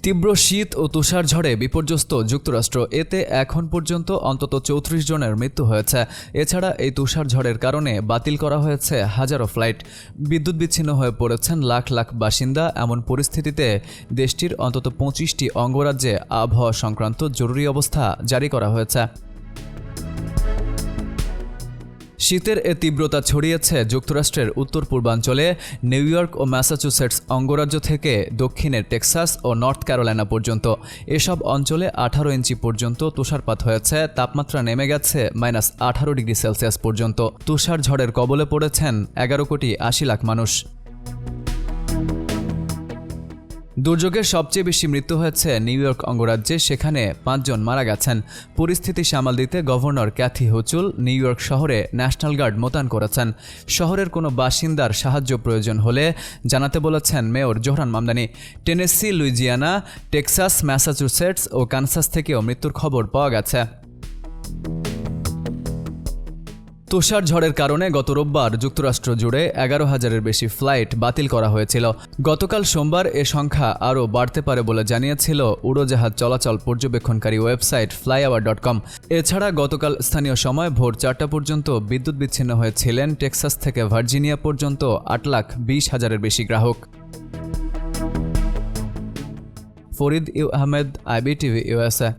তীব্র শীত ও তুষারঝড়ে বিপর্যস্ত যুক্তরাষ্ট্র। এতে এখন পর্যন্ত অন্তত ৩৪ জনের মৃত্যু হয়েছে। এছাড়া এই তুষারঝড়ের কারণে বাতিল করা হয়েছে হাজারো ফ্লাইট। বিদ্যুৎ বিচ্ছিন্ন হয়ে পড়েছেন লাখ লাখ বাসিন্দা। এমন পরিস্থিতিতে দেশটির অন্তত ২৫টি অঙ্গরাজ্যে আবহাওয়া সংক্রান্ত জরুরি অবস্থা জারি করা হয়েছে। শীতের এ তীব্রতা ছড়িয়েছে যুক্তরাষ্ট্রের উত্তর পূর্বাঞ্চলে নিউ ইয়র্ক ও ম্যাসাচুসেটস অঙ্গরাজ্য থেকে দক্ষিণের টেক্সাস ও নর্থ ক্যারোলাইনা পর্যন্ত। এসব অঞ্চলে 18 ইঞ্চি পর্যন্ত তুষারপাত হয়েছে। তাপমাত্রা নেমে গেছে -18 ডিগ্রি সেলসিয়াস পর্যন্ত। তুষারঝড়ের কবলে পড়েছেন 11,80,00,000 মানুষ। দুর্যোগের সবচেয়ে বেশি মৃত্যু হয়েছে নিউ ইয়র্ক অঙ্গরাজ্যে। সেখানে 5 জন মারা গেছেন। পরিস্থিতি সামাল দিতে গভর্নর ক্যাথি হুচুল নিউ ইয়র্ক শহরে ন্যাশনাল গার্ড মোতায়েন করেছেন। শহরের কোনো বাসিন্দার সাহায্য প্রয়োজন হলে জানাতে বলেছেন mayor Zohran Mamdani. Tennessee, Louisiana, Texas, Massachusetts ও কানসাস থেকেও মৃত্যুর খবর পাওয়া গেছে। তুষারঝড়ের কারণে গত রোববার যুক্তরাষ্ট্র জুড়ে 11,000-এর বেশি ফ্লাইট বাতিল করা হয়েছিল। গতকাল সোমবার এ সংখ্যা আরও বাড়তে পারে বলে জানিয়েছিল উড়োজাহাজ চলাচল পর্যবেক্ষণকারী ওয়েবসাইট flyhour.com। এছাড়া গতকাল স্থানীয় সময় ভোর 4টা পর্যন্ত বিদ্যুৎ বিচ্ছিন্ন হয়েছিলেন টেক্সাস থেকে ভার্জিনিয়া পর্যন্ত 8,20,000-এর বেশি গ্রাহক। Farid Ahmed, IBTV USA।